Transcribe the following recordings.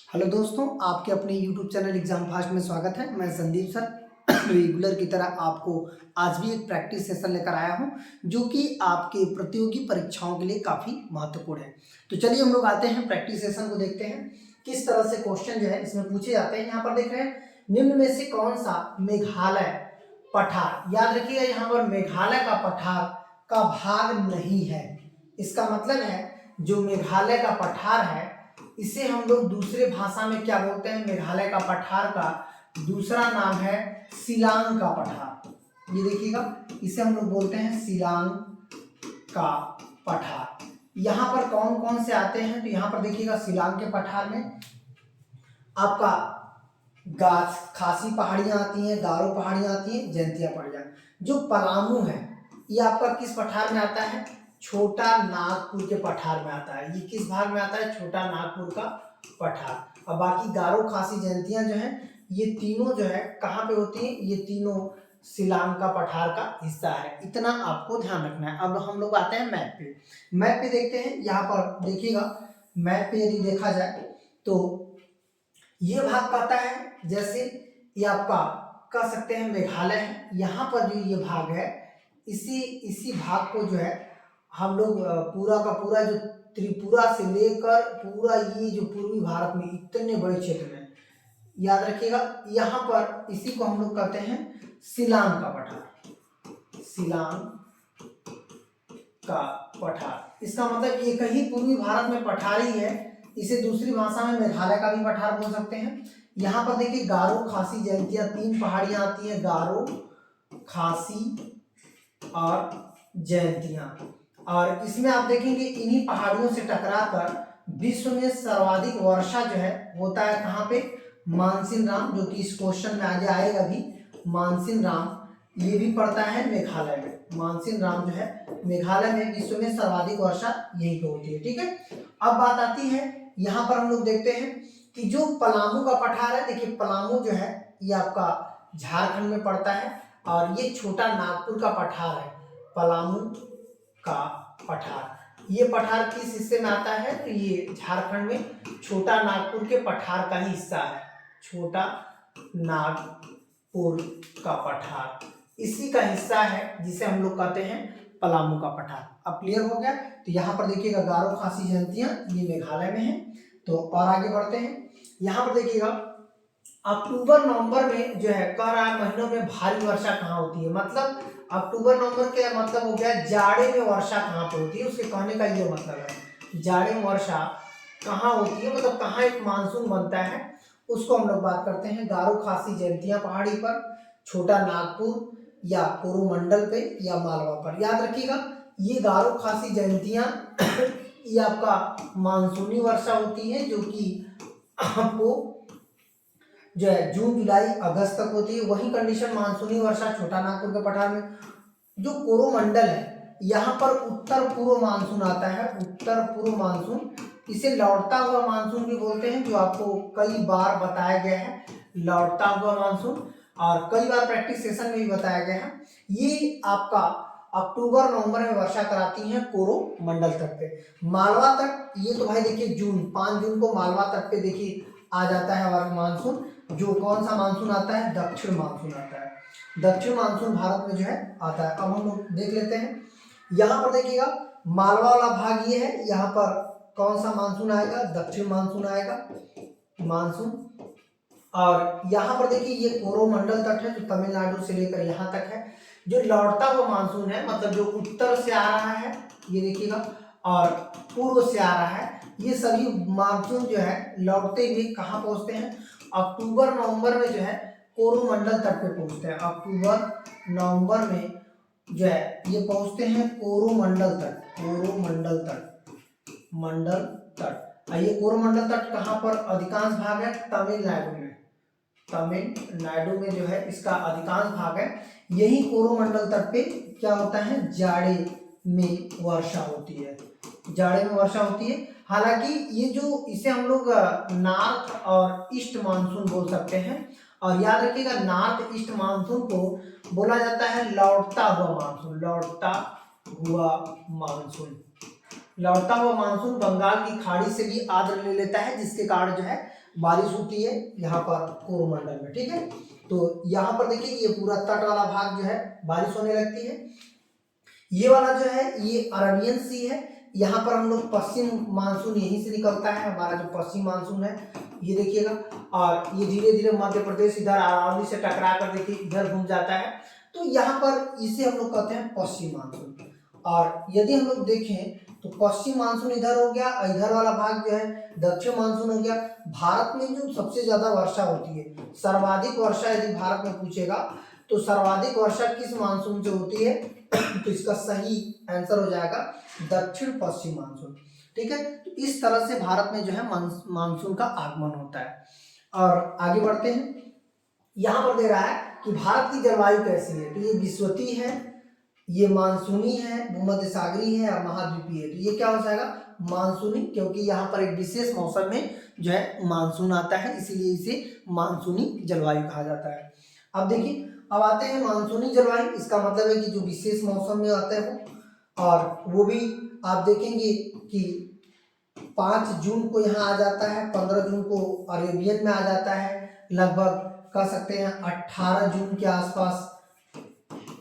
Hello दोस्तों, आपके अपने YouTube चैनल एग्जाम फास्ट में स्वागत है। मैं संदीप सर रेगुलर की तरह आपको आज भी एक प्रैक्टिस सेशन लेकर आया हूं जो कि आपके प्रतियोगी परीक्षाओं के लिए काफ़ी महत्वपूर्ण है। तो चलिए हम लोग आते हैं प्रैक्टिस सेशन को, देखते हैं किस तरह से क्वेश्चन जो है इसमें पूछे जाते हैं। यहाँ पर देख रहे हैं, निम्न में से कौन सा मेघालय पठार, याद रखिएगा यहाँ पर मेघालय का पठार का भाग नहीं है। इसका मतलब है जो मेघालय का पठार है इसे हम लोग दूसरे भाषा में क्या बोलते हैं, मेघालय का पठार का दूसरा नाम है शिलांग का पठार। ये देखिएगा, इसे हम लोग बोलते हैं शिलांग का पठार। यहाँ पर कौन कौन से आते हैं, तो यहाँ पर देखिएगा शिलांग के पठार में आपका खासी पहाड़ियाँ आती हैं, गारो पहाड़ियाँ आती हैं, जयंतिया पहाड़ियाँ। जो पलामू है ये आपका किस पठार में आता है, छोटा नागपुर के पठार में आता है। ये किस भाग में आता है, छोटा नागपुर का पठार। और बाकी गारो खासी जयंतियाँ जो हैं ये तीनों जो है कहाँ पे होती हैं, ये तीनों शिलांग का पठार का हिस्सा है। इतना आपको ध्यान रखना है। अब हम लोग आते हैं मैप पे। मैप पे देखते हैं, यहाँ पर देखिएगा मैप पे यदि देखा जाए तो ये भाग कहता है, जैसे ये आपका कह सकते हैं मेघालय है। यहाँ पर जो ये भाग है इसी भाग को जो है हम लोग पूरा का पूरा जो त्रिपुरा से लेकर पूरा ये जो पूर्वी भारत में इतने बड़े क्षेत्र में, याद रखिएगा यहाँ पर इसी को हम लोग कहते हैं शिलांग का पठार। शिलांग का पठार, इसका मतलब एक ही पूर्वी भारत में पठार ही है। इसे दूसरी भाषा में मेघालय का भी पठार बोल सकते हैं। यहाँ पर देखिए गारो खासी जयंतियाँ, तीन पहाड़ियाँ आती हैं, गारो खासी और जयंतियाँ। और इसमें आप देखेंगे इन्हीं पहाड़ियों से टकराकर विश्व में सर्वाधिक वर्षा जो है होता है कहाँ पे, मानसिन राम, जो कि इस क्वेश्चन में आगे आएगा भी। मानसिन राम ये भी पड़ता है मेघालय में। मानसिन राम जो है मेघालय में विश्व में सर्वाधिक वर्षा यहीं पे होती है। ठीक है, अब बात आती है यहाँ पर हम लोग देखते हैं कि जो पलामू का पठार है, देखिए पलामू जो है ये आपका झारखंड में पड़ता है और ये छोटा नागपुर का पठार है। पलामू का पठार, ये पठार किस हिस्से में आता है, तो ये झारखंड में छोटा नागपुर के पठार का ही हिस्सा है। छोटा नागपुर का पठार इसी का हिस्सा है जिसे हम लोग कहते हैं पलामू का पठार। अब क्लियर हो गया। तो यहाँ पर देखिएगा गारो खासी जयंतियाँ ये मेघालय में है। तो और आगे बढ़ते हैं, यहाँ पर देखिएगा अक्टूबर नवंबर में जो है कह रहा है महीनों में भारी वर्षा कहाँ होती है। मतलब अक्टूबर नवंबर के मतलब हो गया जाड़े में वर्षा कहाँ पे होती है, उसके कहने का ये मतलब है जाड़े में वर्षा कहाँ होती है, मतलब कहाँ एक मानसून बनता है, उसको हम लोग बात करते हैं गारो खासी जयंतियाँ पहाड़ी पर, छोटा नागपुर या कोरोमंडल पे या मालवा पर। याद रखिएगा ये गारो खासी जयंतियाँ ये आपका मानसूनी वर्षा होती है जो कि आपको जो है जून जुलाई अगस्त तक होती है। वही कंडीशन मानसूनी वर्षा छोटा नागपुर के पठार में। जो कोरोमंडल है यहाँ पर उत्तर पूर्व मानसून आता है, उत्तर पूर्व मानसून, इसे लौटता हुआ मानसून भी बोलते हैं, जो आपको कई बार बताया गया है लौटता हुआ मानसून, और कई बार प्रैक्टिस सेशन में भी बताया गया है। ये आपका अक्टूबर नवंबर में वर्षा कराती है कोरोमंडल तट पे। मालवा तट ये तो भाई देखिए जून 5 जून को मालवा तट पे देखिए आ जाता है हमारा मानसून। जो कौन सा मानसून आता है, दक्षिण मानसून आता है। दक्षिण मानसून भारत में जो है आता है। अब हम लोग देख लेते हैं, यहाँ पर देखिएगा मालवा वाला भाग ये है, यहाँ पर कौन सा मानसून आएगा, दक्षिण मानसून आएगा मानसून। और यहाँ पर देखिए ये कोरोमंडल तट है जो तमिलनाडु से लेकर यहाँ तक है। जो लौटता हुआ मानसून है मतलब जो उत्तर से आ रहा है ये देखिएगा, और पूर्व से आ रहा है, ये सभी मानसून जो है लौटते हुए कहाँ पहुँचते हैं, अक्टूबर नवंबर में जो है कोरोमंडल तट पे पहुँचते हैं। अक्टूबर नवंबर में जो है ये पहुँचते हैं कोरोमंडल तट, कोरोमंडल तट, मंडल तट। ये कोरोमंडल तट कहाँ पर अधिकांश भाग है, तमिलनाडु में। तमिलनाडु में जो है इसका अधिकांश भाग है। यही कोरोमंडल तट पे क्या होता है, जाड़े में वर्षा होती है, जाड़े में वर्षा होती है। हालांकि ये जो इसे हम लोग नॉर्थ और ईस्ट मानसून बोल सकते हैं। और याद रखिएगा नॉर्थ ईस्ट मानसून को बोला जाता है लौटता हुआ मानसून, लौटता हुआ मानसून। लौटता हुआ मानसून बंगाल की खाड़ी से भी आर्द्र ले लेता है, जिसके कारण जो है बारिश होती है यहाँ पर कोरोमंडल में। ठीक है, तो यहाँ पर देखिए ये पूरा तट वाला भाग जो है बारिश होने लगती है। ये वाला जो है ये अरबियन सी है, यहाँ पर हम लोग पश्चिम मानसून यहीं से निकलता है, हमारा जो पश्चिम मानसून है ये देखिएगा, और ये धीरे धीरे मध्य प्रदेश इधर अरावली से टकरा कर देखिए इधर घूम जाता है, तो यहाँ पर इसे हम लोग कहते हैं पश्चिम मानसून। और यदि हम लोग देखें तो पश्चिम मानसून इधर हो गया और इधर वाला भाग जो है दक्षिण मानसून हो गया। भारत में जो सबसे ज्यादा वर्षा होती है, सर्वाधिक वर्षा यदि भारत में पूछेगा तो सर्वाधिक वर्षा किस मानसून से होती है, तो इसका सही आंसर हो जाएगा दक्षिण पश्चिम मानसून। ठीक है, तो इस तरह से भारत में जो है मानसून का आगमन होता है। और आगे बढ़ते हैं, यहाँ पर दे रहा है कि भारत की जलवायु कैसी है, तो ये विषुवतीय है, ये मानसूनी है, भूमध्य सागरीय है और महाद्वीपीय है। तो ये क्या हो जाएगा मानसूनी, क्योंकि यहाँ पर एक विशेष मौसम में जो है मानसून आता है, इसीलिए इसे मानसूनी जलवायु कहा जाता है। अब देखिए, अब आते हैं मानसूनी जलवायु, इसका मतलब है कि जो विशेष मौसम में आता है वो, और वो भी आप देखेंगे कि 5 जून को यहाँ आ जाता है, 15 जून को अरेबियन में आ जाता है, लगभग कह सकते हैं 18 जून के आसपास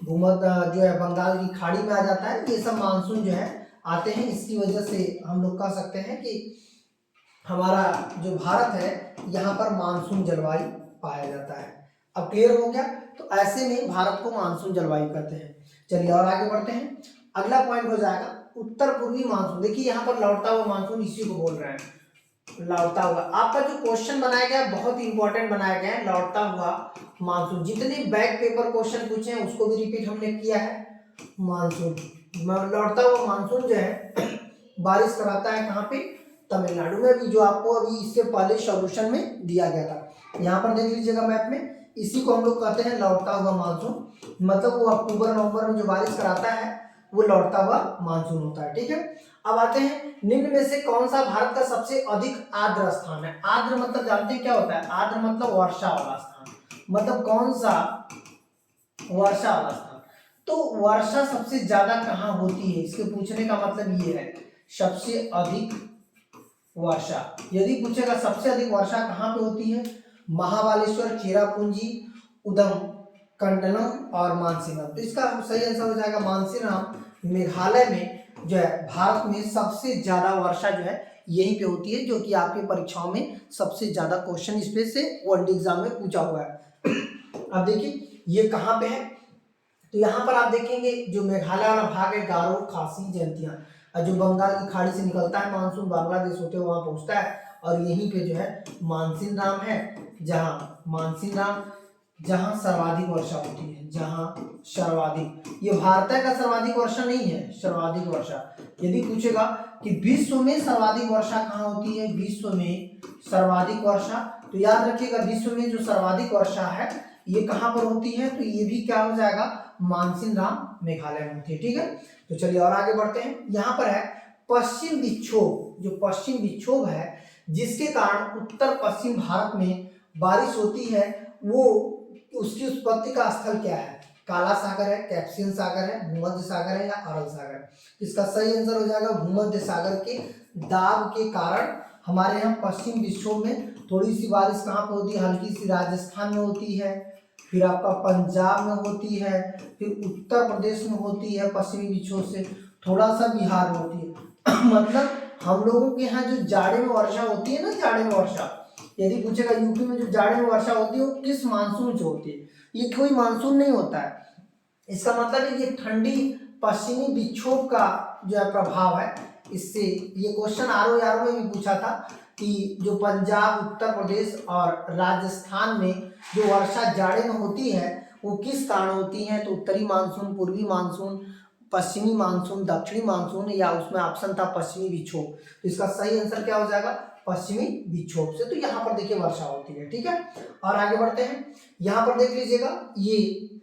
भूमध्य जो है बंगाल की खाड़ी में आ जाता है। ये सब मानसून जो है आते हैं, इसकी वजह से हम लोग कह सकते हैं कि हमारा जो भारत है यहाँ पर मानसून जलवायु पाया जाता है। अब क्लियर हो गया, तो ऐसे में भारत को मानसून जलवायु कहते हैं। चलिए और आगे बढ़ते हैं, अगला पॉइंट हो जाएगा उत्तर पूर्वी मानसून। देखिए यहाँ पर लौटता हुआ मानसून इसी को बोल रहे हैं, लौटता हुआ। आपका जो क्वेश्चन बनाया गया बहुत इंपॉर्टेंट बनाया गया है, लौटता हुआ मानसून। जितने बैक पेपर क्वेश्चन पूछे हैं उसको भी रिपीट हमने किया है। मानसून, लौटता हुआ मानसून जो है बारिश कराता है कहाँ पे, तमिलनाडु में भी, जो आपको अभी इससे पहले सॉल्यूशन में दिया गया था। यहाँ पर देख लीजिएगा मैप में, इसी को हम लोग कहते हैं लौटता हुआ मानसून। मतलब वो अक्टूबर नवंबर में जो बारिश कराता है वो लौटता हुआ मानसून होता है। ठीक है, अब आते हैं, निम्न में से कौन सा भारत का सबसे अधिक आर्द्र स्थान है। आर्द्र मतलब जानते हैं क्या होता है, आर्द्र मतलब वर्षा वाला स्थान, मतलब कौन सा वर्षा वाला स्थान। तो वर्षा सबसे ज्यादा कहाँ होती है, इसके पूछने का मतलब ये है सबसे अधिक वर्षा। यदि पूछेगा सबसे अधिक वर्षा कहाँ पे होती है, महाबालेश्वर, चेरापूंजी, उदम कंडलम और मानसीराम। तो इसका सही आंसर हो जाएगा मानसीराम। मेघालय में जो है भारत में सबसे ज्यादा वर्षा जो है यहीं पे होती है, जो कि आपकी परीक्षाओं में सबसे ज्यादा क्वेश्चन इस पे से वर्ल्ड एग्जाम में पूछा हुआ है। अब देखिए ये कहाँ पे है, तो यहाँ पर आप देखेंगे जो मेघालय वाला भाग है, गारो, खासी, जयंतिया, जो बंगाल की खाड़ी से निकलता है मानसून, बांग्लादेश होते हुए वहां पहुंचता है, और यहीं पे जो है मानसीराम है, जहाँ मानसीराम जहाँ सर्वाधिक वर्षा होती है, जहाँ सर्वाधिक, ये भारत का सर्वाधिक वर्षा नहीं है, सर्वाधिक वर्षा। यदि पूछेगा कि विश्व में सर्वाधिक वर्षा कहाँ होती है, विश्व में सर्वाधिक वर्षा, तो याद रखिएगा विश्व में जो सर्वाधिक वर्षा है ये कहाँ पर होती है, तो ये भी क्या हो जाएगा मानसीराम मेघालय में होती है। ठीक है, तो चलिए और आगे बढ़ते हैं, यहाँ पर है पश्चिम विक्षोभ। जो पश्चिम विक्षोभ है जिसके कारण उत्तर पश्चिम भारत में बारिश होती है, वो उसकी उत्पत्ति का स्थल क्या है, काला सागर है, कैस्पियन सागर है, भूमध्य सागर है या अरल सागर। इसका सही आंसर हो जाएगा भूमध्य सागर के दाब के कारण हमारे यहाँ पश्चिम विक्षोभ में थोड़ी सी बारिश कहाँ पर होती है, हल्की सी राजस्थान में होती है, फिर आपका पंजाब में होती है, फिर उत्तर प्रदेश में होती है, पश्चिमी विक्षोभ से थोड़ा सा बिहार में होती है। मतलब हम लोगों के यहाँ जो जाड़े में वर्षा होती है ना, जाड़े में वर्षा, यदि पूछेगा यूपी में जो जाड़े में वर्षा होती है वो किस मानसून से होती है, ये कोई मानसून नहीं होता है। इसका मतलब है ये ठंडी पश्चिमी विक्षोभ का जो है प्रभाव है। इससे ये क्वेश्चन आरओ में भी पूछा था कि जो पंजाब, उत्तर प्रदेश और राजस्थान में जो वर्षा जाड़े में होती है वो किस कारण होती है, तो उत्तरी मानसून, पूर्वी मानसून, पश्चिमी मानसून, दक्षिणी मानसून, या उसमें ऑप्शन था पश्चिमी विक्षोभ। तो इसका सही आंसर क्या हो जाएगा पश्चिमी विक्षोभ से। तो यहाँ पर देखिए वर्षा होती है। ठीक है, और आगे बढ़ते हैं, यहाँ पर देख लीजिएगा ये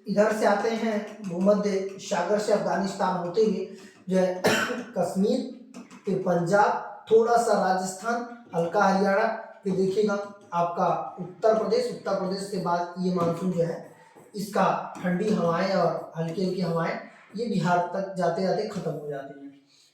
इधर से आते हैं भूमध्य सागर से अफगानिस्तान होते हुए जो है कश्मीर, फिर पंजाब, थोड़ा सा राजस्थान, हल्का हरियाणा, फिर देखिएगा आपका उत्तर प्रदेश। उत्तर प्रदेश के बाद ये मानसून जो है इसका ठंडी हवाएं और हल्की हल्की हवाएं ये बिहार तक जाते जाते खत्म हो जाती हैं।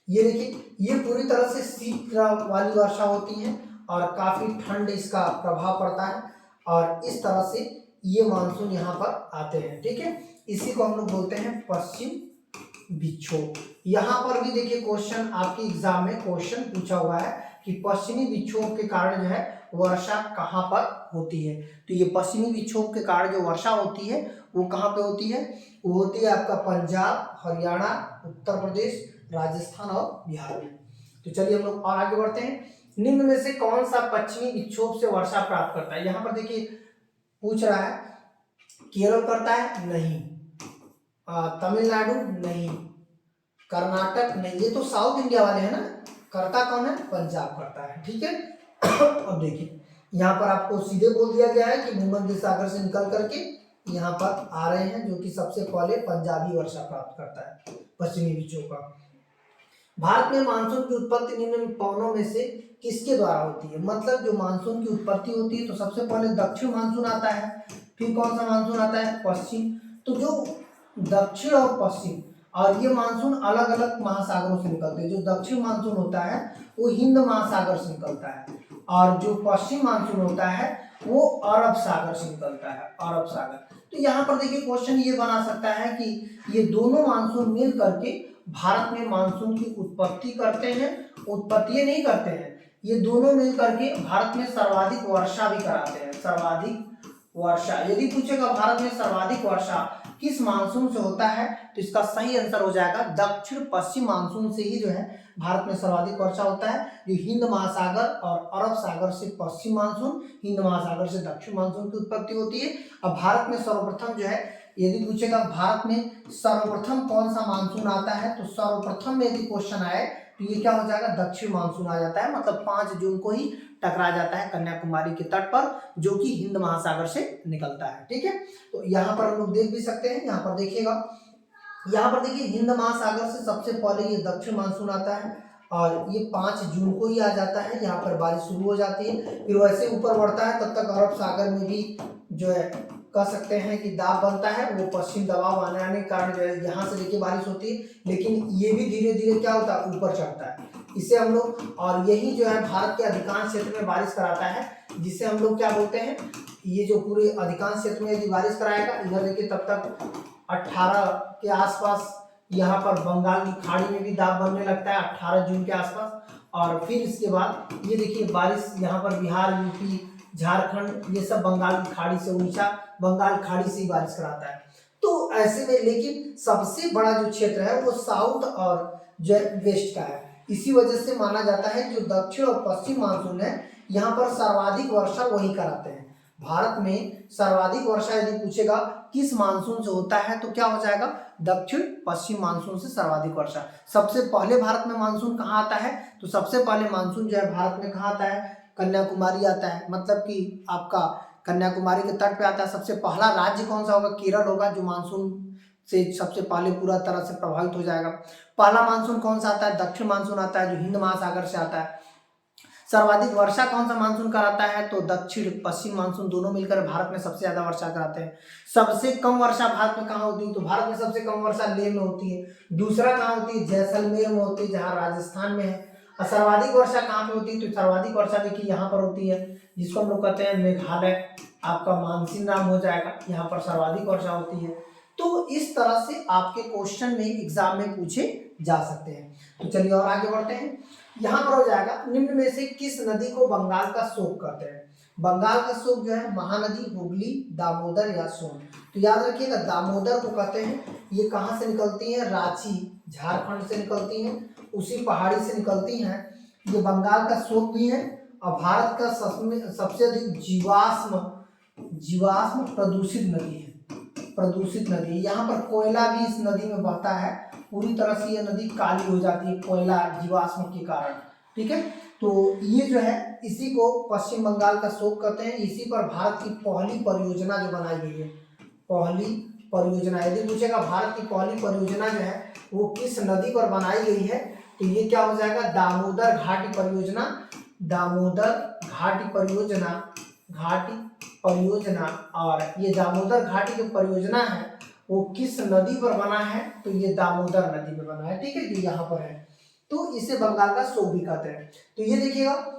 ये देखिए ये पूरी तरह से शीत वाली वर्षा होती है और काफी ठंड इसका प्रभाव पड़ता है और इस तरह से ये मानसून यहाँ पर आते हैं। ठीक है, इसी को हम लोग बोलते हैं पश्चिम विक्षोभ। यहाँ पर भी देखिए क्वेश्चन आपके एग्जाम में क्वेश्चन पूछा हुआ है कि पश्चिमी विक्षोभ के कारण जो है वर्षा कहाँ पर होती है। तो ये पश्चिमी विक्षोभ के कारण जो वर्षा होती है वो कहाँ पे होती है, वो होती है आपका पंजाब, हरियाणा, उत्तर प्रदेश, राजस्थान और बिहार में। तो चलिए हम लोग और आगे बढ़ते हैं। निम्न में से कौन सा पश्चिमी विक्षोभ से वर्षा प्राप्त करता है। यहाँ पर देखिए पूछ रहा है केरल करता है, नहीं, तमिलनाडु नहीं, कर्नाटक नहीं, ये तो साउथ इंडिया वाले हैं ना, करता कौन है, पंजाब करता है। ठीक है, अब देखिए यहाँ पर आपको सीधे बोल दिया गया है कि भूमध्य सागर से निकल करके यहाँ पर आ रहे हैं, जो कि सबसे पहले पंजाबी वर्षा प्राप्त करता है पश्चिमी विक्षोभ का। भारत में मानसून की उत्पत्ति निम्न पवनों में से किसके द्वारा होती है। मतलब जो मानसून की उत्पत्ति होती है तो सबसे पहले दक्षिण मानसून आता है, फिर कौन सा मानसून आता है, पश्चिम। तो जो दक्षिण और पश्चिम और ये मानसून अलग अलग महासागरों से निकलते हैं। जो दक्षिण मानसून होता है वो हिंद महासागर से निकलता है और जो पश्चिम मानसून होता है वो अरब सागर से निकलता है, अरब सागर। तो यहाँ पर देखिए क्वेश्चन ये बना सकता है कि ये दोनों मानसून मिल करके भारत में मानसून की उत्पत्ति करते हैं, उत्पत्ति नहीं करते हैं, ये दोनों मिल करके भारत में सर्वाधिक वर्षा भी कराते हैं। सर्वाधिक वर्षा यदि पूछेगा भारत में सर्वाधिक वर्षा किस मानसून से होता है तो इसका सही आंसर हो जाएगा दक्षिण पश्चिम मानसून से ही जो है भारत में सर्वाधिक वर्षा होता है। जो हिंद महासागर और अरब सागर से पश्चिम मानसून, हिंद महासागर से दक्षिण मानसून की उत्पत्ति होती है। अब भारत में सर्वप्रथम जो है यदि पूछेगा भारत में सर्वप्रथम कौन सा मानसून आता है तो सर्वप्रथम में यदि क्वेश्चन आए तो ये क्या हो जाएगा, दक्षिण मानसून आ जाता है। मतलब 5 जून को ही टकरा जाता है कन्याकुमारी के तट पर, जो कि हिंद महासागर से निकलता है। ठीक है, तो यहाँ पर हम लोग देख भी सकते हैं, यहाँ पर देखिएगा, यहाँ पर देखिए हिंद महासागर से सबसे पहले ये दक्षिण मानसून आता है और ये 5 जून को ही आ जाता है। यहाँ पर बारिश शुरू हो जाती है, फिर वैसे ऊपर बढ़ता है, तब तक अरब सागर में भी जो है कह सकते हैं कि दाब बनता है, वो पश्चिम दबाव आने के कारण जो है यहाँ से देखिए बारिश होती है, लेकिन ये भी धीरे धीरे क्या होता है, ऊपर चढ़ता है। इसे हम लोग, और यही जो है भारत के अधिकांश क्षेत्र में बारिश कराता है, जिसे हम लोग क्या बोलते हैं, ये जो पूरे अधिकांश क्षेत्र में यदि बारिश कराएगा, इधर देखिए तब तक 18 के आसपास यहाँ पर बंगाल की खाड़ी में भी दाब बनने लगता है 18 जून के आसपास, और फिर इसके बाद ये देखिए बारिश यहाँ पर बिहार, यूपी, झारखंड, ये सब बंगाल की खाड़ी से, उड़ीसा बंगाल खाड़ी से ही बारिश कराता है। तो ऐसे में लेकिन सबसे बड़ा जो क्षेत्र है वो साउथ और जो वेस्ट का है, इसी वजह से माना जाता है जो दक्षिण और पश्चिम मानसून है यहाँ पर सर्वाधिक वर्षा वही कराते हैं। भारत में सर्वाधिक वर्षा यदि पूछेगा किस मानसून से होता है तो क्या हो जाएगा, दक्षिण पश्चिम मानसून से सर्वाधिक वर्षा। सबसे पहले भारत में मानसून कहाँ आता है तो सबसे पहले मानसून जो है भारत में कहाँ आता है, कन्याकुमारी आता है। मतलब कि आपका कन्याकुमारी के तट पे आता है। सबसे पहला राज्य कौन सा होगा, केरल होगा, जो मानसून से सबसे पहले पूरा तरह से प्रभावित हो जाएगा। पहला मानसून कौन सा आता है, दक्षिण मानसून आता है, जो हिंद महासागर से आता है। सर्वाधिक वर्षा कौन सा मानसून कराता है तो दक्षिण पश्चिम मानसून, दोनों मिलकर भारत में सबसे ज्यादा वर्षा कराते हैं। सबसे कम वर्षा भारत में कहाँ होती है तो भारत में सबसे कम वर्षा लेह में होती है। दूसरा कहाँ होती है, जैसलमेर में होती है, जहाँ राजस्थान में है। और सर्वाधिक वर्षा कहाँ पे होती है तो सर्वाधिक वर्षा देखिए यहाँ पर होती है, जिसको हम लोग कहते हैं मेघालय, आपका मानसिंह राम हो जाएगा, यहाँ पर सर्वाधिक वर्षा होती है। तो इस तरह से आपके क्वेश्चन में एग्जाम में पूछे जा सकते हैं। तो चलिए और आगे बढ़ते हैं। यहाँ पर हो जाएगा निम्न में से किस नदी को बंगाल का शोक कहते हैं। बंगाल का शोक जो है महानदी, हुगली, दामोदर या सोन। तो याद रखिएगा दामोदर को कहते हैं, ये कहाँ से निकलती है, रांची झारखंड से निकलती हैं, उसी पहाड़ी से निकलती हैं। ये बंगाल का शोक भी है और भारत का सबसे अधिक जीवाश्म प्रदूषित नदी है, प्रदूषित नदी। यहाँ पर कोयला भी इस नदी में बहता है, पूरी तरह से ये नदी काली हो जाती है कोयला जीवाश्म के कारण। ठीक है, तो ये जो है इसी को पश्चिम बंगाल का शोक कहते हैं। इसी पर भारत की पहली परियोजना जो बनाई गई है, पहली परियोजना, यदि पूछेगा भारत की पहली परियोजना जो है वो किस नदी पर बनाई गई है तो ये क्या हो जाएगा, दामोदर घाटी परियोजना। दामोदर घाटी परियोजना, घाटी परियोजना। और ये दामोदर घाटी जो परियोजना है वो किस नदी पर बना है तो ये दामोदर नदी पर बना है। ठीक है, ये यहाँ पर है। तो इसे बंगाल का शोक भी कहते हैं। तो ये देखिएगा,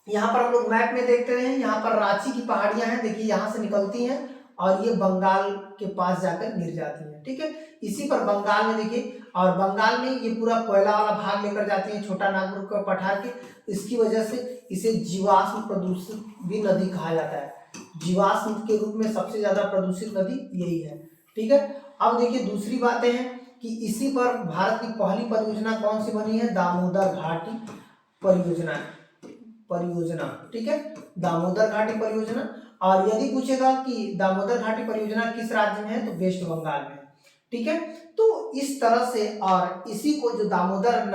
यहाँ पर हम लोग मैप में देखते हैं, यहाँ पर रांची की पहाड़ियां हैं, देखिए यहाँ से निकलती हैं और ये बंगाल के पास जाकर गिर जाती हैं, ठीक है। इसी पर बंगाल में देखिए, और बंगाल में ये पूरा कोयला वाला भाग लेकर जाती है छोटा नागपुर का पठार के, इसकी वजह से इसे जीवाश्म प्रदूषित भी नदी कहा जाता है। जीवाश्म के रूप में सबसे ज्यादा प्रदूषित नदी यही है, ठीक है। अब देखिए दूसरी बातें हैं कि इसी पर भारत की पहली परियोजना कौन सी बनी है, दामोदर घाटी परियोजना, ठीक है, दामोदर घाटी परियोजना। और यदि पूछेगा कि दामोदर घाटी परियोजना किस राज्य में है, तो वेस्ट बंगाल में, ठीक है। तो इस तरह से, और इसी को जो दामोदर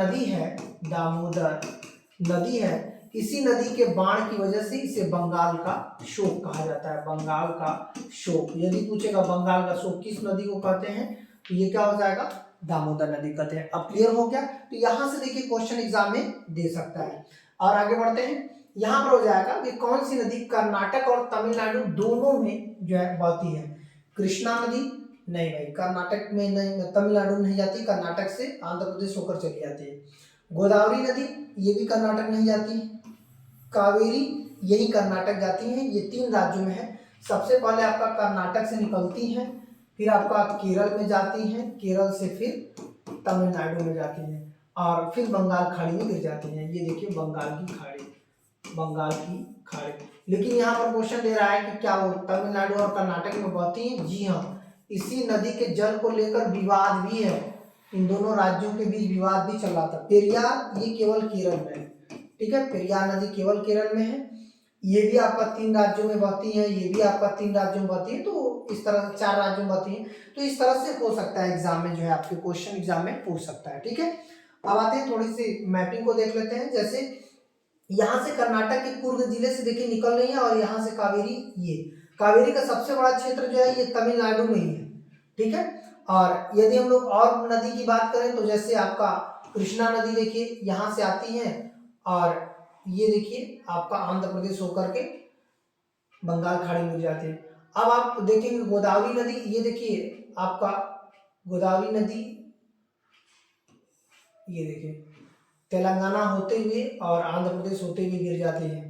नदी है, इसी नदी के बाढ़ की वजह से इसे बंगाल का शोक कहा जाता है, बंगाल का शोक। यदि पूछेगा बंगाल का शोक किस नदी को कहते हैं, तो ये क्या हो जाएगा, दामोदर नदी कहते हैं। अब क्लियर हो गया। तो यहां से देखिए क्वेश्चन एग्जाम में दे सकता है। और आगे बढ़ते हैं, यहाँ पर हो जाएगा कि कौन सी नदी कर्नाटक और तमिलनाडु दोनों में जो है बहती है। कृष्णा नदी नहीं भाई, कर्नाटक में नहीं, तमिलनाडु नहीं जाती, कर्नाटक से आंध्र प्रदेश होकर चली जाती है। गोदावरी नदी ये भी कर्नाटक नहीं जाती। कावेरी यही कर्नाटक जाती है। ये 3 राज्यों में है। सबसे पहले आपका कर्नाटक से निकलती है, फिर आपका केरल में जाती है, केरल से फिर तमिलनाडु में जाती है और फिर बंगाल खाड़ी में गिर जाती है। ये देखिए बंगाल की खाड़ी। लेकिन यहाँ पर क्वेश्चन दे रहा है कि क्या वो तमिलनाडु और कर्नाटक में बहती है। जी हाँ, इसी नदी के जल को लेकर विवाद भी है, इन दोनों राज्यों के बीच विवाद भी चल रहा था। पेरियार ये केवल केरल में है, ठीक है, पेरियार नदी केवल केरल में है। ये भी आपका 3 राज्यों में बहती है, ये भी आपका 3 राज्यों में बहती है, तो इस तरह से 4 राज्यों में बहती है। तो इस तरह से हो सकता है एग्जाम में, जो है आपके क्वेश्चन एग्जाम में पूछ सकता है, ठीक है। अब आते हैं थोड़ी सी मैपिंग को देख लेते हैं। जैसे यहाँ से कर्नाटक के कुर्ग जिले से देखिए निकल रही है और यहाँ से कावेरी, ये कावेरी का सबसे बड़ा क्षेत्र जो है ये तमिलनाडु में ही है, ठीक है। और यदि हम लोग और नदी की बात करें तो जैसे आपका कृष्णा नदी देखिए यहाँ से आती है और ये देखिए आपका आंध्र प्रदेश होकर के बंगाल खाड़ी में जाती है। अब आप देखेंगे गोदावरी नदी, ये देखिए आपका गोदावरी नदी, ये देखिए तेलंगाना होते हुए और आंध्र प्रदेश होते हुए गिर जाती है।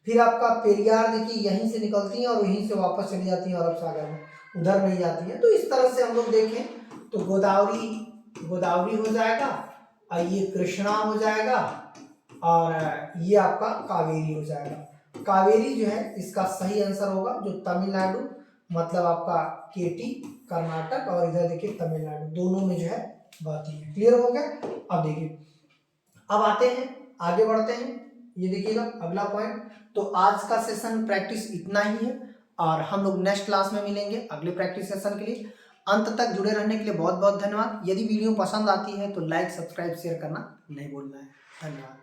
फिर आपका पेरियार देखिए यहीं से निकलती है और यहीं से वापस चली जाती है अरब सागर में, उधर नहीं जाती है। तो इस तरह से हम लोग देखें तो गोदावरी हो जाएगा और ये कृष्णा हो जाएगा और ये आपका कावेरी हो जाएगा। कावेरी जो है इसका सही आंसर होगा, जो तमिलनाडु मतलब आपका केटी कर्नाटक और इधर देखिए तमिलनाडु, दोनों में जो है बहती है। क्लियर हो गया। अब देखिए, अब आते हैं, आगे बढ़ते हैं। ये देखिएगा अगला पॉइंट। तो आज का सेशन प्रैक्टिस इतना ही है और हम लोग नेक्स्ट क्लास में मिलेंगे अगले प्रैक्टिस सेशन के लिए। अंत तक जुड़े रहने के लिए बहुत बहुत धन्यवाद। यदि वीडियो पसंद आती है तो लाइक, सब्सक्राइब, शेयर करना नहीं भूलना है। धन्यवाद।